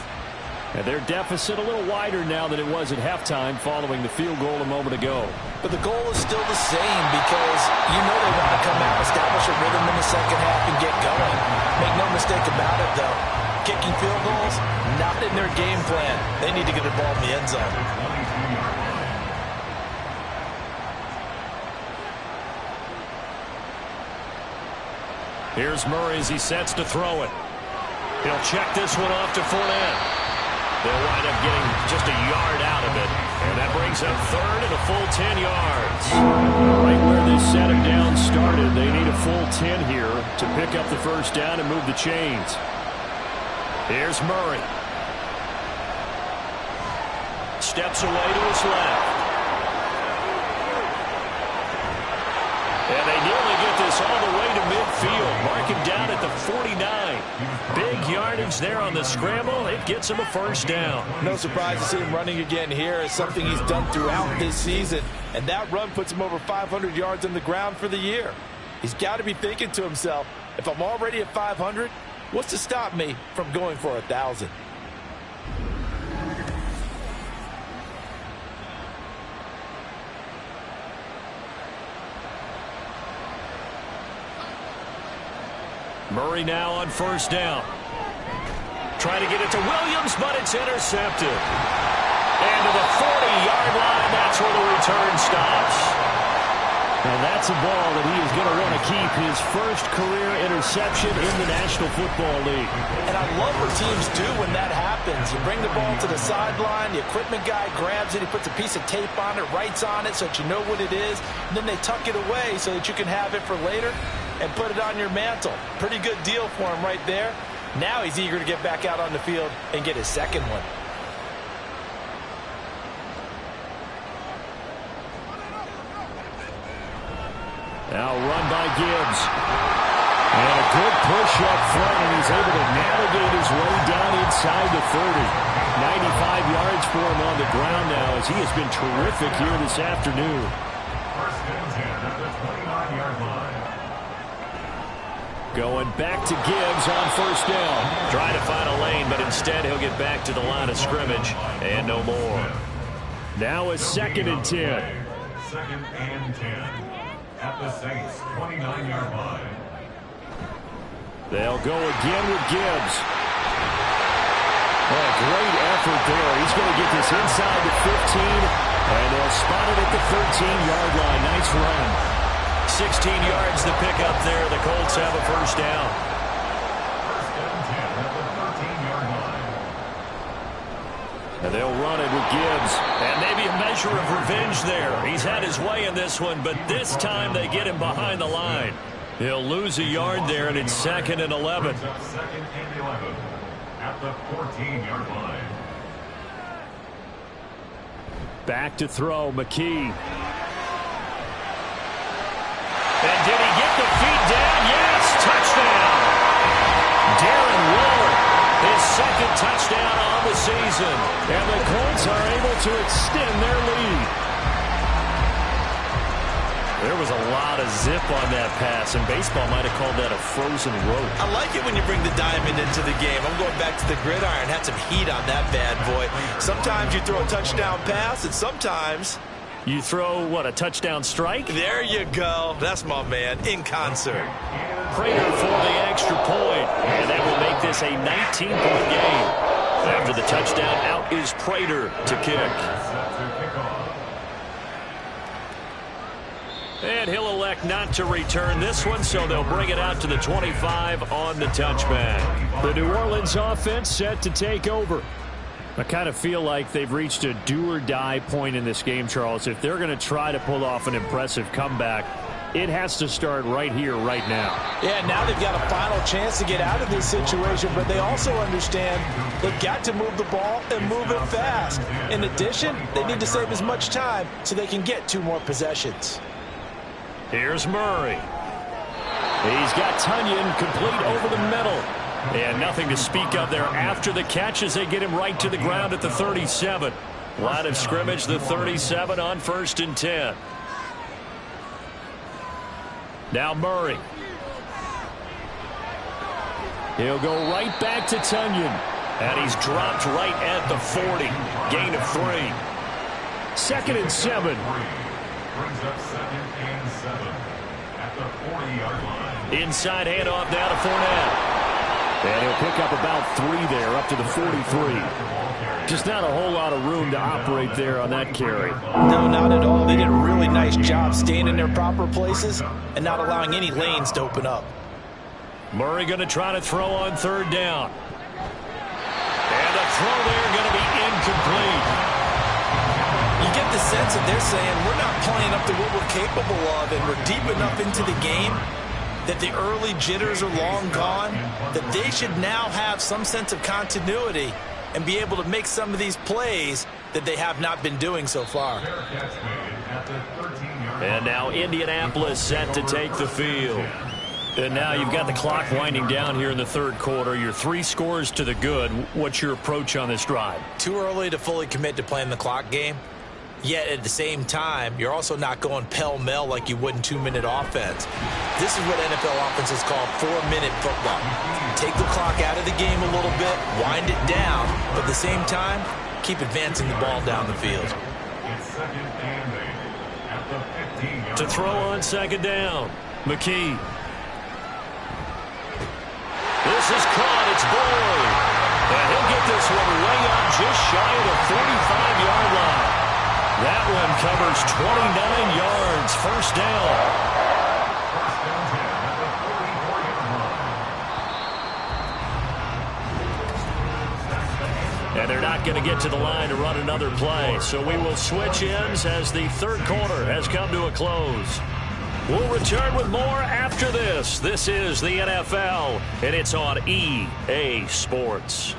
And their deficit a little wider now than it was at halftime following the field goal a moment ago. But the goal is still the same because you know they want to come out, establish a rhythm in the second half, and get going. Make no mistake about it, though. Kicking field goals, not in their game plan. They need to get the ball in the end zone. Here's Murray as he sets to throw it. He'll check this one off to Fournette. They'll wind up getting just a yard out of it. And that brings up 3rd and a full 10 yards. Right where this set him down started, they need a full 10 here to pick up the first down and move the chains. Here's Murray. Steps away to his left. And they nearly get this all the way to midfield. Mark him down at the 49. Big yardage there on the scramble. It gets him a first down. No surprise to see him running again here. It's something he's done throughout this season. And that run puts him over 500 yards on the ground for the year. He's got to be thinking to himself, if I'm already at 500, what's to stop me from going for 1,000? Murray now on first down. Trying to get it to Williams, but it's intercepted. And to the 40-yard line, that's where the return stops. And that's a ball that he is going to want to keep, his first career interception in the National Football League. And I love what teams do when that happens. You bring the ball to the sideline, the equipment guy grabs it, he puts a piece of tape on it, writes on it so that you know what it is, and then they tuck it away so that you can have it for later and put it on your mantle. Pretty good deal for him right there. Now he's eager to get back out on the field and get his second one. Now run by Gibbs. And a good push up front, and he's able to navigate his way down inside the 30. 95 yards for him on the ground now as he has been terrific here this afternoon. First and 10 at the 29-yard line. Going back to Gibbs on first down. Trying to find a lane, but instead he'll get back to the line of scrimmage and no more. Now a 2nd and 10. 2nd and 10 at the Saints' 29-yard line. They'll go again with Gibbs. Oh, great effort there. He's going to get this inside the 15, and they'll spot it at the 13-yard line. Nice run. 16 yards to pick up there. The Colts have a first down. 1st and 10 at the 13-yard line. And they'll run it with Gibbs. And maybe a measure of revenge there. He's had his way in this one, but this time they get him behind the line. He'll lose a yard there, and it's 2nd and 11. 2nd and 11 at the 14-yard line. Back to throw, McKee. And did he get the feet down? Yes, touchdown. Darren Waller, his 2nd touchdown on the season. And the Colts are able to extend their lead. There was a lot of zip on that pass, and baseball might have called that a frozen rope. I like it when you bring the diamond into the game. I'm going back to the gridiron. Had some heat on that bad boy. Sometimes you throw a touchdown pass, and sometimes you throw, what, a touchdown strike? There you go. That's my man, in concert. Prater for the extra point, and that will make this a 19-point game. After the touchdown, out is Prater to kick. And he'll elect not to return this one, so they'll bring it out to the 25 on the touchback. The New Orleans offense set to take over. I kind of feel like they've reached a do-or-die point in this game, Charles. If they're going to try to pull off an impressive comeback, it has to start right here, right now. Yeah, now they've got a final chance to get out of this situation, but they also understand they've got to move the ball and move it fast. In addition, they need to save as much time so they can get 2 more possessions. Here's Murray. He's got Tunyon complete over the middle. And nothing to speak of there after the catch as they get him right to the ground at the 37. Line of scrimmage, the 37 on 1st and 10. Now Murray. He'll go right back to Tunyon. And he's dropped right at the 40. Gain of 3. 2nd and 7. Brings up 2nd and 7 at the 40-yard line. Inside handoff down to Fournette. And he'll pick up about 3 there, up to the 43. Just not a whole lot of room to operate there on that carry. No, not at all. They did a really nice job staying in their proper places and not allowing any lanes to open up. Murray going to try to throw on 3rd down. And the throw there going to be incomplete. You get the sense that they're saying we're not playing up to what we're capable of, and we're deep enough into the game that the early jitters are long gone, that they should now have some sense of continuity and be able to make some of these plays that they have not been doing so far. And now Indianapolis set to take the field. And now you've got the clock winding down here in the 3rd quarter. You're 3 scores to the good. What's your approach on this drive? Too early to fully commit to playing the clock game. Yet at the same time, you're also not going pell-mell like you would in 2-minute offense. This is what NFL offenses call 4-minute football. Take the clock out of the game a little bit, wind it down, but at the same time, keep advancing the ball down the field. It's 2nd and 8 at the 15-yard To throw on 2nd down, McKee. This is caught. It's Boyd. And he'll get this one way up just shy of the 45-yard line. That one covers 29 yards. First down. And they're not going to get to the line to run another play. So we will switch ends as the 3rd quarter has come to a close. We'll return with more after this. This is the NFL, and it's on EA Sports.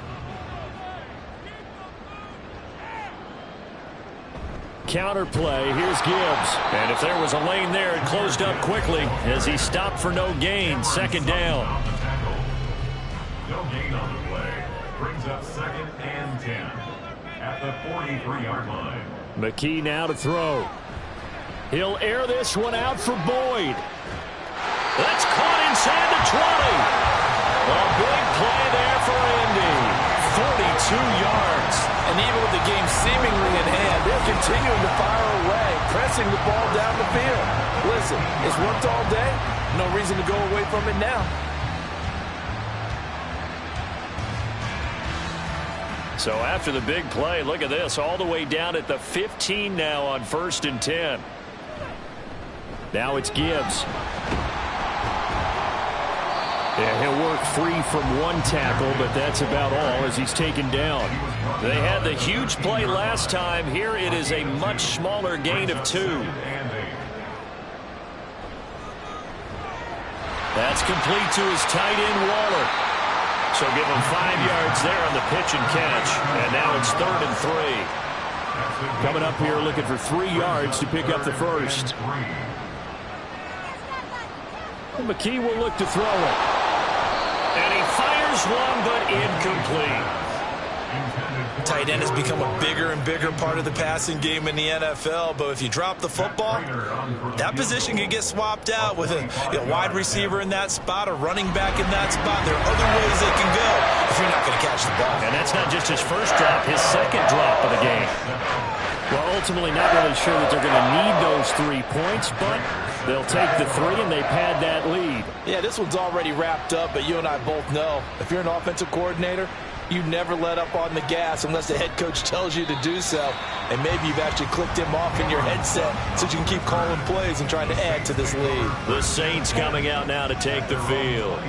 Counter play. Here's Gibbs. And if there was a lane there, it closed up quickly as he stopped for no gain. 2nd down. No gain on the play. Brings up 2nd and 10 at the 43-yard line. McKee now to throw. He'll air this one out for Boyd. That's caught inside the 20. A big play there for Indy. 42 yards. And even with the game seemingly in hand, they're continuing to fire away, pressing the ball down the field. Listen, it's worked all day. No reason to go away from it now. So after the big play, look at this, all the way down at the 15 now on 1st and 10. Now it's Gibbs. Yeah, he'll work free from one tackle, but that's about all as he's taken down. They had the huge play last time. Here it is a much smaller gain of 2. That's complete to his tight end, Waller. So give him 5 yards there on the pitch and catch. And now it's 3rd and 3. Coming up here looking for 3 yards to pick up the first. And McKee will look to throw it. And he fires one, but incomplete. Tight end has become a bigger and bigger part of the passing game in the NFL, but if you drop the football, that position can get swapped out with a wide receiver in that spot, a running back in that spot. There are other ways they can go if you're not going to catch the ball. And that's not just his first drop, his second drop of the game. Well, ultimately not really sure that they're going to need those 3 points, but they'll take the 3 and they pad that lead. Yeah, this one's already wrapped up, but you and I both know if you're an offensive coordinator, you never let up on the gas unless the head coach tells you to do so. And maybe you've actually clicked him off in your headset so you can keep calling plays and trying to add to this lead. The Saints coming out now to take the field.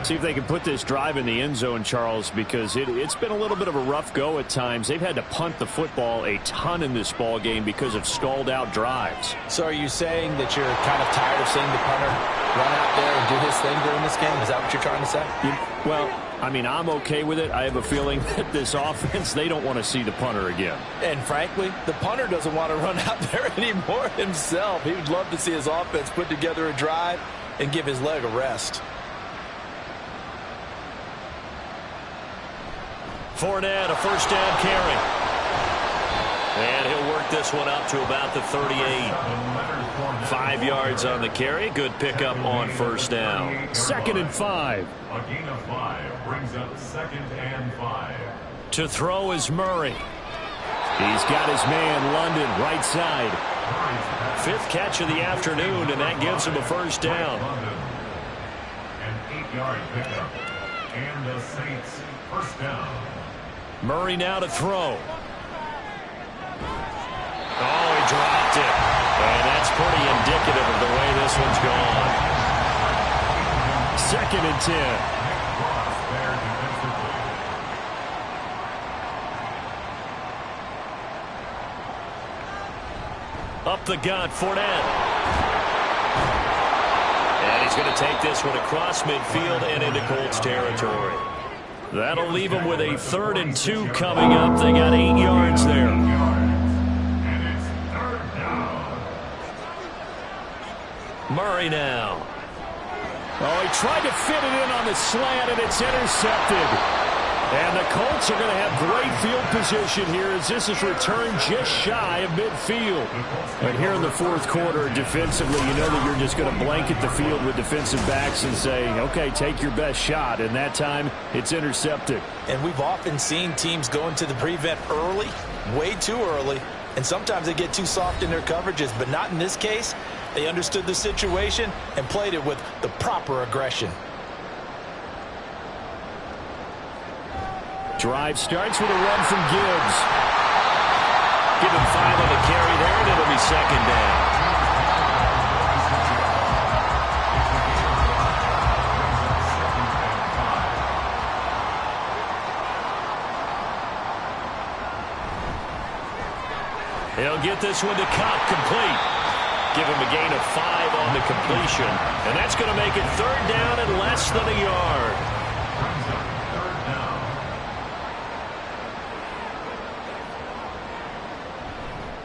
See if they can put this drive in the end zone, Charles, because it's been a little bit of a rough go at times. They've had to punt the football a ton in this ball game because of stalled out drives. So are you saying that you're kind of tired of seeing the punter run out there and do his thing during this game? Is that what you're trying to say? Well, I mean, I'm okay with it. I have a feeling that this offense, they don't want to see the punter again. And frankly, the punter doesn't want to run out there anymore himself. He would love to see his offense put together a drive and give his leg a rest. Fournette, a first down carry. And he'll work this one up to about the 38. 5 yards on the carry. Good pickup on first down. 2nd and 5. A gain of 5 brings up 2nd and 5. To throw is Murray. He's got his man, London, right side. 5th catch of the afternoon, and that gives him a first down. An 8-yard pickup. And the Saints first down. Murray now to throw. Oh, he dropped it. And that's pretty indicative of the way this one's gone. 2nd and 10. Up the gut, Fournette. And he's going to take this one across midfield and into Colts territory. That'll leave him with a 3rd and 2 coming up. They got 8 yards there. Murray now. Oh, he tried to fit it in on the slant, and it's intercepted. And the Colts are going to have great field position here as this is returned just shy of midfield. But here in the 4th quarter, defensively, you know that you're just going to blanket the field with defensive backs and say, okay, take your best shot. And that time, it's intercepted. And we've often seen teams go into the prevent early, way too early, and sometimes they get too soft in their coverages, but not in this case. They understood the situation and played it with the proper aggression. Drive starts with a run from Gibbs. Give him 5 on the carry there, and it'll be 2nd down. He'll get this one to Cobb, complete. Give him a gain of 5 on the completion. And that's going to make it 3rd down and less than a yard.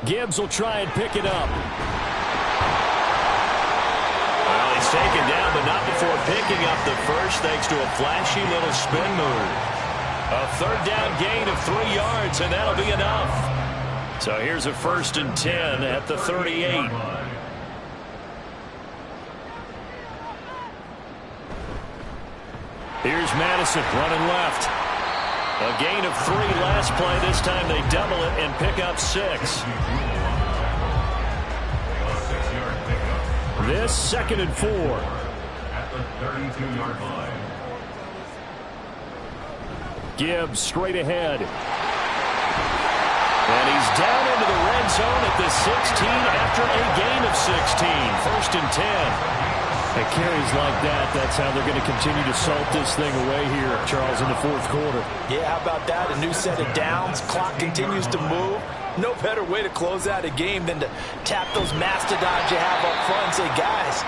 Gibbs will try and pick it up. Well, he's taken down, but not before picking up the first thanks to a flashy little spin move. A 3rd down gain of 3 yards, and that'll be enough. So here's a 1st and 10 at the 38. Here's Madison running left. A gain of 3 last play. This time they double it and pick up 6. This 2nd and 4. At the 32-yard line. Gibbs straight ahead. And he's down into the red zone at the 16 after a gain of 16. 1st and 10. At carries like that, that's how they're going to continue to salt this thing away here, Charles, in the 4th quarter. Yeah, how about that? A new set of downs. Clock continues to move. No better way to close out a game than to tap those mastodons you have up front and say, guys,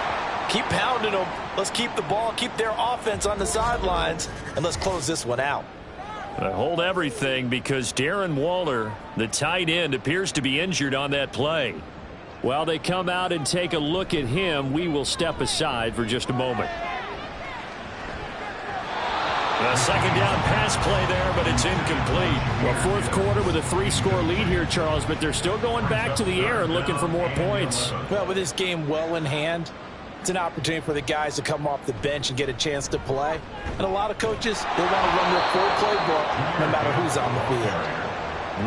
keep pounding them. Let's keep the ball, keep their offense on the sidelines, and let's close this one out. Hold everything because Darren Waller, the tight end, appears to be injured on that play. While they come out and take a look at him, we will step aside for just a moment. A 2nd down pass play there, but it's incomplete. Well, 4th quarter with a 3-score lead here, Charles, but they're still going back to the air and looking for more points. Well, with this game well in hand, it's an opportunity for the guys to come off the bench and get a chance to play. And a lot of coaches, they want to run their full playbook no matter who's on the field.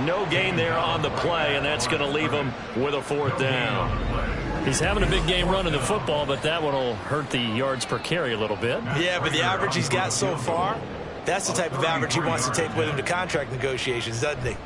No gain there on the play, and that's going to leave him with a 4th down. He's having a big game running the football, but that one will hurt the yards per carry a little bit. Yeah, but the average he's got so far, that's the type of average he wants to take with him to contract negotiations, doesn't he?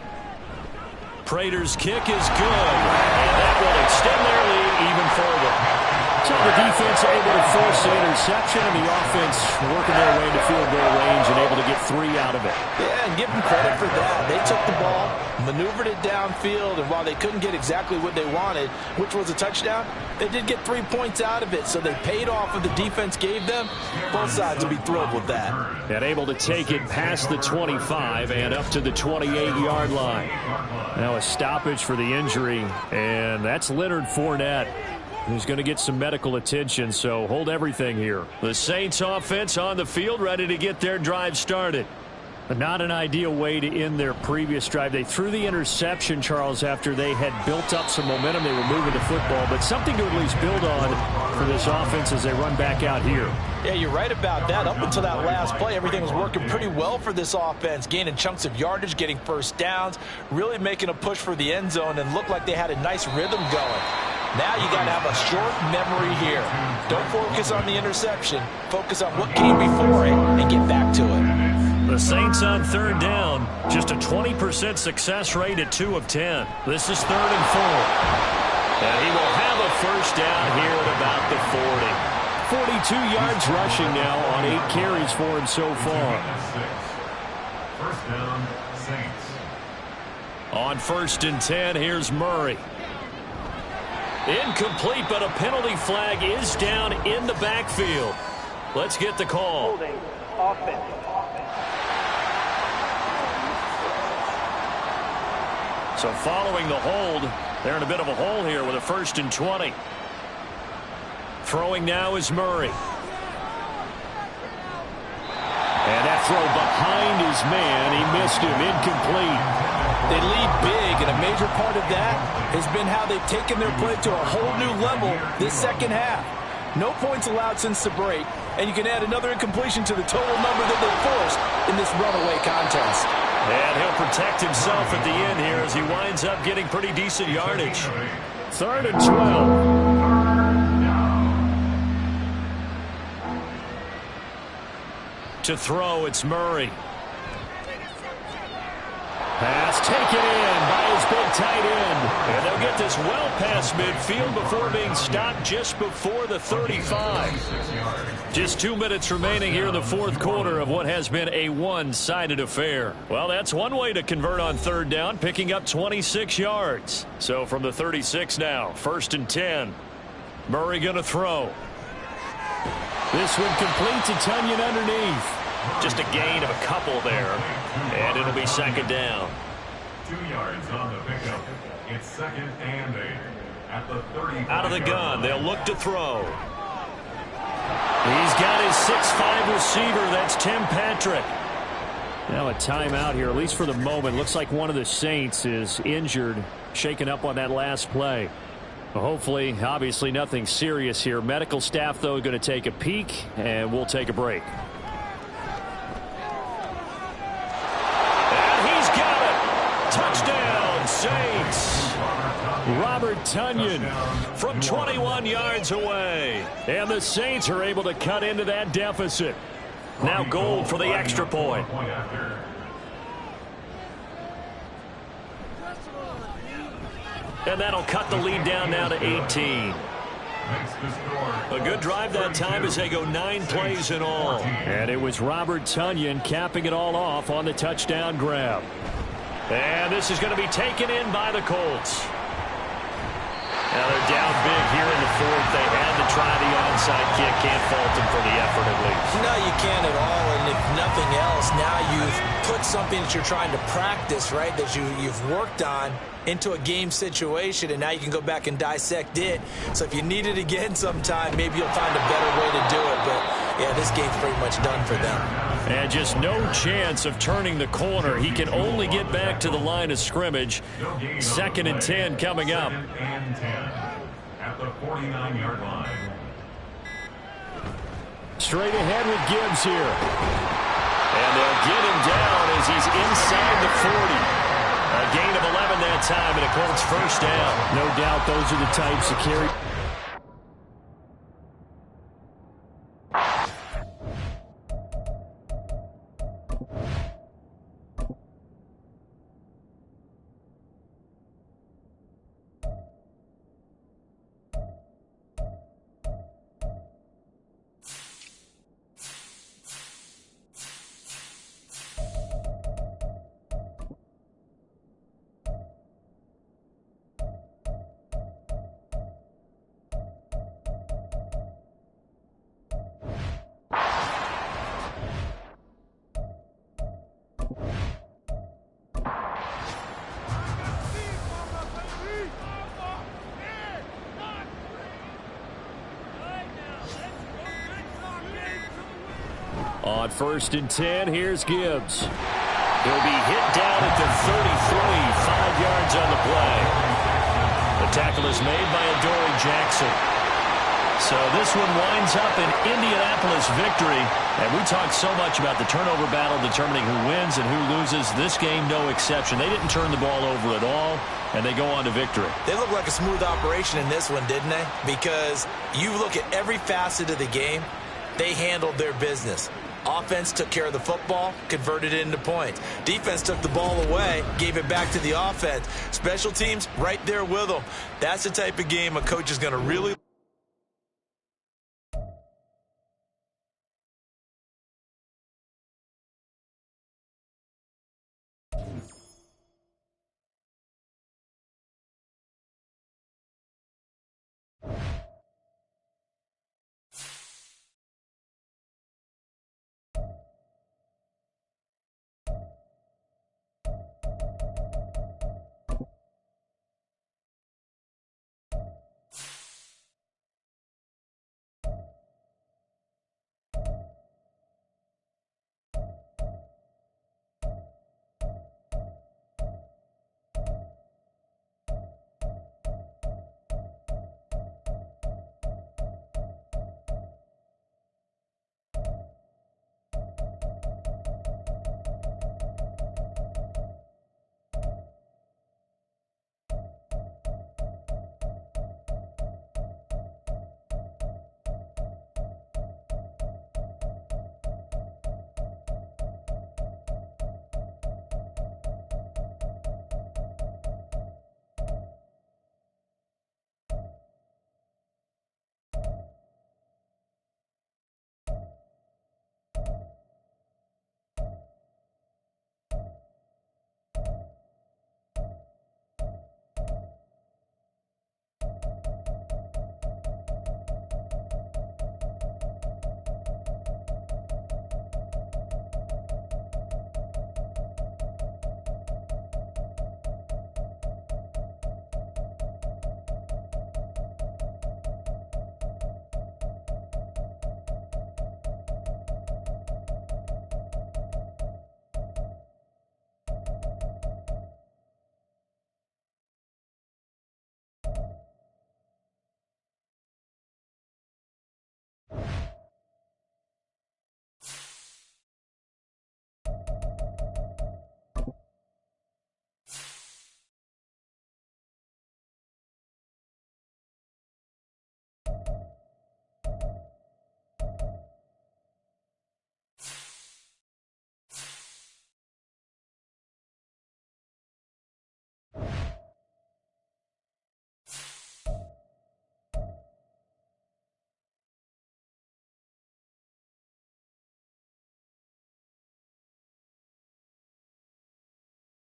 Prater's kick is good, and that will extend their lead even further. So the defense able to force the interception, and the offense working their way into field goal range and able to get 3 out of it. Yeah, and give them credit for that. They took the ball, maneuvered it downfield, and while they couldn't get exactly what they wanted, which was a touchdown, they did get 3 points out of it, so they paid off what the defense gave them. Both sides will be thrilled with that. And able to take it past the 25 and up to the 28-yard line. Now a stoppage for the injury, and that's Leonard Fournette, who's going to get some medical attention, so hold everything here. The Saints offense on the field, ready to get their drive started. But not an ideal way to end their previous drive. They threw the interception, Charles, after they had built up some momentum. They were moving the football, but something to at least build on for this offense as they run back out here. Yeah, you're right about that. Up until that last play, everything was working pretty well for this offense, gaining chunks of yardage, getting 1st downs, really making a push for the end zone, and looked like they had a nice rhythm going. Now you got to have a short memory here. Don't focus on the interception. Focus on what came before it and get back to it. The Saints on 3rd down. Just a 20% success rate at 2 of 10. This is 3rd and 4. And he will have a 1st down here at about the 40. 42 yards rushing now on 8 carries for him so far. 1st down, Saints. On 1st and 10, here's Murray. Incomplete, but a penalty flag is down in the backfield. Let's get the call. Holding, offense. So following the hold, they're in a bit of a hole here with a 1st and 20. Throwing now is Murray. And that throw behind his man, he missed him, incomplete. They lead big, and a major part of that has been how they've taken their play to a whole new level this 2nd half. No points allowed since the break, and you can add another incompletion to the total number that they forced in this runaway contest. And he'll protect himself at the end here as he winds up getting pretty decent yardage. 3rd and 12. To throw, it's Murray. Pass taken in by his big tight end. And they'll get this well past midfield before being stopped just before the 35. Just 2 minutes remaining here in the 4th quarter of what has been a one-sided affair. Well, that's one way to convert on 3rd down, picking up 26 yards. So from the 36 now, 1st and 10. Murray going to throw. This one complete to Tunyon underneath. Just a gain of a couple there, and it'll be 2nd down. 2 yards on the pickup. It's 2nd and 8 at the 35. Out of the gun, they'll look to throw. He's got his 6'5" receiver. That's Tim Patrick. Now a timeout here, at least for the moment. Looks like one of the Saints is injured, shaken up on that last play. Well, hopefully, obviously nothing serious here. Medical staff, though, going to take a peek, and we'll take a break. Robert Tonyan from 21 yards away. And the Saints are able to cut into that deficit. Now Gold for the extra point. And that'll cut the lead down now to 18. A good drive that time as they go 9 plays in all. And it was Robert Tonyan capping it all off on the touchdown grab. And this is going to be taken in by the Colts. Now they're down big here in the fourth. They had to try the onside kick. Can't fault them for the effort at least. No, you can't at all. And if nothing else, now you've put something that you're trying to practice, right, that you've worked on into a game situation, and now you can go back and dissect it. So if you need it again sometime, maybe you'll find a better way to do it. But, yeah, this game's pretty much done for them. And just no chance of turning the corner. He can only get back to the line of scrimmage. 2nd and 10 coming up. 2nd and 10 at the 49-yard line. Straight ahead with Gibbs here. And they'll get him down as he's inside the 40. A gain of 11 that time, and a Colts first down. No doubt those are the types of carry. On 1st and 10, here's Gibbs. He'll be hit down at the 33, 5 yards on the play. The tackle is made by Adoree Jackson. So this one winds up an Indianapolis victory. And we talked so much about the turnover battle determining who wins and who loses. This game, no exception. They didn't turn the ball over at all, and they go on to victory. They look like a smooth operation in this one, didn't they? Because you look at every facet of the game, they handled their business. Offense took care of the football, converted it into points. Defense took the ball away, gave it back to the offense. Special teams, right there with them. That's the type of game a coach is going to really...